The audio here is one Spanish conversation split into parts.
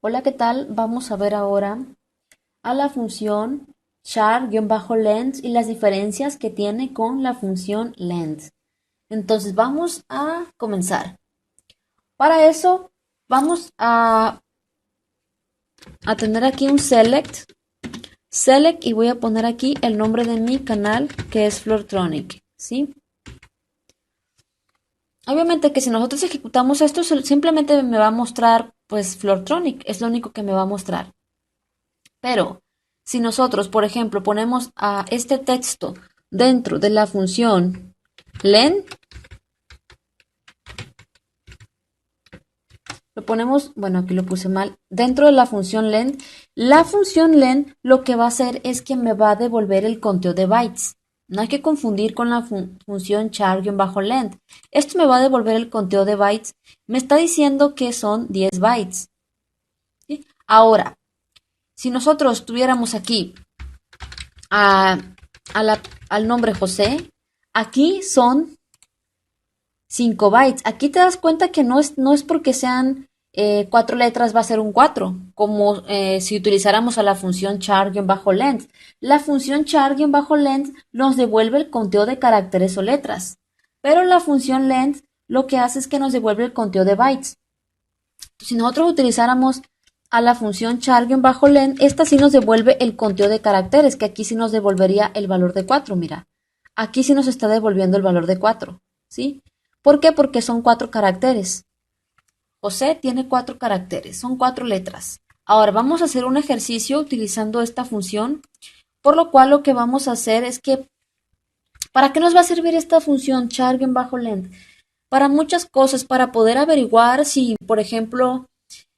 Hola, ¿qué tal? Vamos a ver ahora a la función char-length y las diferencias que tiene con la función length. Entonces vamos a comenzar. Para eso vamos a tener aquí un select y voy a poner aquí el nombre de mi canal que es Flortronic, ¿sí? Obviamente que si nosotros ejecutamos esto simplemente me va a mostrar pues Flortronic, es lo único que me va a mostrar. Pero si nosotros, por ejemplo, ponemos a este texto dentro de la función len, lo ponemos, bueno, aquí lo puse mal, dentro de la función len lo que va a hacer es que me va a devolver el conteo de bytes. No hay que confundir con la función char-length. Esto me va a devolver el conteo de bytes. Me está diciendo que son 10 bytes. ¿Sí? Ahora, si nosotros tuviéramos aquí a, al nombre José, aquí son 5 bytes. Aquí te das cuenta que no es porque sean 4 letras va a ser un 4 como si utilizáramos a la función char-length. La función char-length nos devuelve el conteo de caracteres o letras, pero la función length lo que hace es que nos devuelve el conteo de bytes. Si nosotros utilizáramos a la función char-len, esta sí nos devuelve el conteo de caracteres, que aquí sí nos devolvería el valor de 4, mira. Aquí sí nos está devolviendo el valor de 4, ¿sí? ¿Por qué? Porque son 4 caracteres. José tiene 4 caracteres, son 4 letras. Ahora vamos a hacer un ejercicio utilizando esta función, por lo cual lo que vamos a hacer es que, ¿para qué nos va a servir esta función char-len? Para muchas cosas, para poder averiguar si, por ejemplo,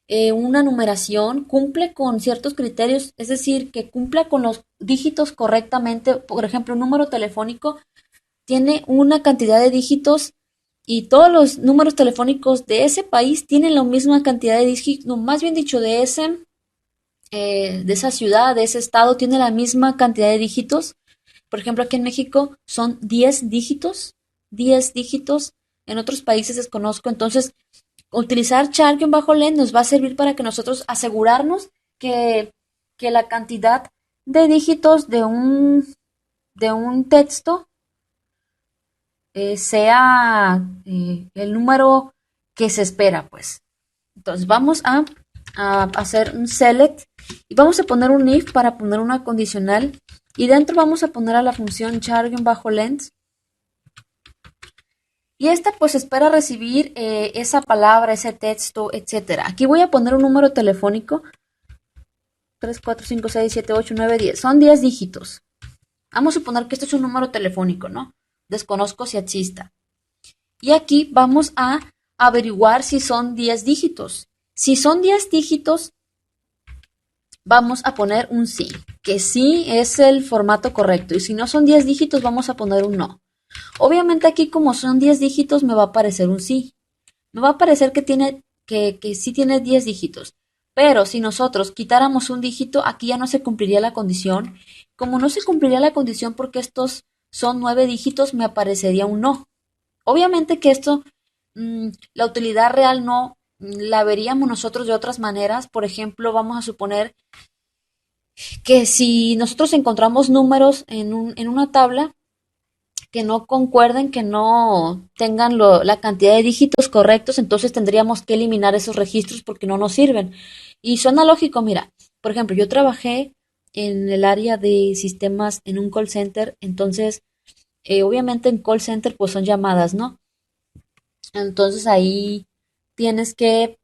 una numeración cumple con ciertos criterios, es decir, que cumpla con los dígitos correctamente. Por ejemplo, un número telefónico tiene una cantidad de dígitos y todos los números telefónicos de ese país tienen la misma cantidad de dígitos, no, más bien dicho, de esa ciudad, de ese estado, tiene la misma cantidad de dígitos. Por ejemplo, aquí en México son 10 dígitos, 10 dígitos. En otros países desconozco, entonces utilizar char-len nos va a servir para que nosotros asegurarnos que, que la cantidad de dígitos de un texto sea el número que se espera, pues. Entonces vamos a hacer un select y vamos a poner un if para poner una condicional y dentro vamos a poner a la función char-length y esta pues espera recibir esa palabra, ese texto, etcétera. Aquí voy a poner un número telefónico 3 4 5 6 7 8 9 10. Son 10 dígitos. Vamos a suponer que esto es un número telefónico, ¿no? Desconozco si exista. Y aquí vamos a averiguar si son 10 dígitos. Si son 10 dígitos, vamos a poner un sí, que sí es el formato correcto. Y si no son 10 dígitos, vamos a poner un no. Obviamente aquí como son 10 dígitos, me va a aparecer un sí. Me va a parecer que sí tiene 10 dígitos. Pero si nosotros quitáramos un dígito, aquí ya no se cumpliría la condición. Como no se cumpliría la condición porque estos son 9 dígitos, me aparecería un no. Obviamente que esto, la utilidad real no la veríamos nosotros de otras maneras. Por ejemplo, vamos a suponer que si nosotros encontramos números en una tabla, que no concuerden, que no tengan la cantidad de dígitos correctos, entonces tendríamos que eliminar esos registros porque no nos sirven. Y suena lógico, mira, por ejemplo, yo trabajé en el área de sistemas en un call center, entonces, obviamente en call center pues son llamadas, ¿no? Entonces ahí tienes que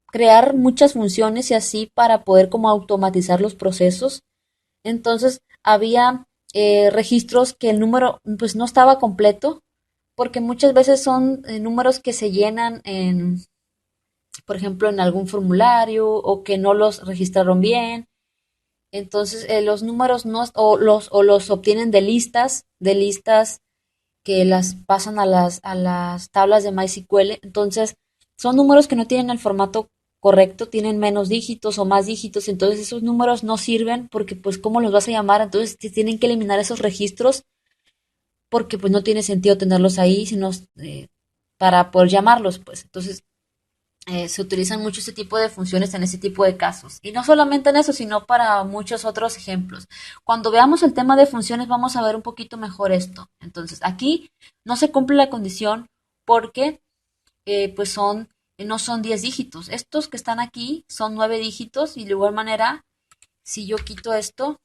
crear muchas funciones y así para poder como automatizar los procesos. Entonces había registros que el número pues no estaba completo porque muchas veces son números que se llenan por ejemplo, en algún formulario o que no los registraron bien. Entonces los números no o los obtienen de listas que las pasan a a las tablas de MySQL. Entonces son números que no tienen el formato correcto, tienen menos dígitos o más dígitos, entonces esos números no sirven porque pues cómo los vas a llamar, entonces tienen que eliminar esos registros porque pues no tiene sentido tenerlos ahí, sino para poder llamarlos, pues. Entonces Se utilizan mucho este tipo de funciones en este tipo de casos. Y no solamente en eso, sino para muchos otros ejemplos. Cuando veamos el tema de funciones vamos a ver un poquito mejor esto. Entonces, aquí no se cumple la condición porque pues no son 10 dígitos. Estos que están aquí son 9 dígitos y de igual manera, si yo quito esto,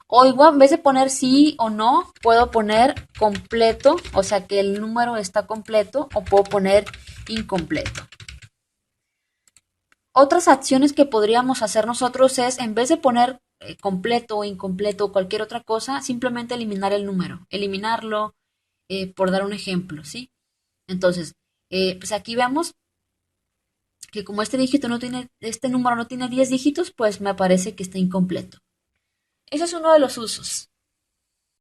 o igual en vez de poner sí o no, puedo poner completo, o sea que el número está completo, o puedo poner incompleto. Otras acciones que podríamos hacer nosotros es, en vez de poner completo o incompleto o cualquier otra cosa, simplemente eliminar el número, eliminarlo, por dar un ejemplo, ¿sí? Entonces, pues aquí vemos que como este número no tiene 10 dígitos, pues me parece que está incompleto. Ese es uno de los usos.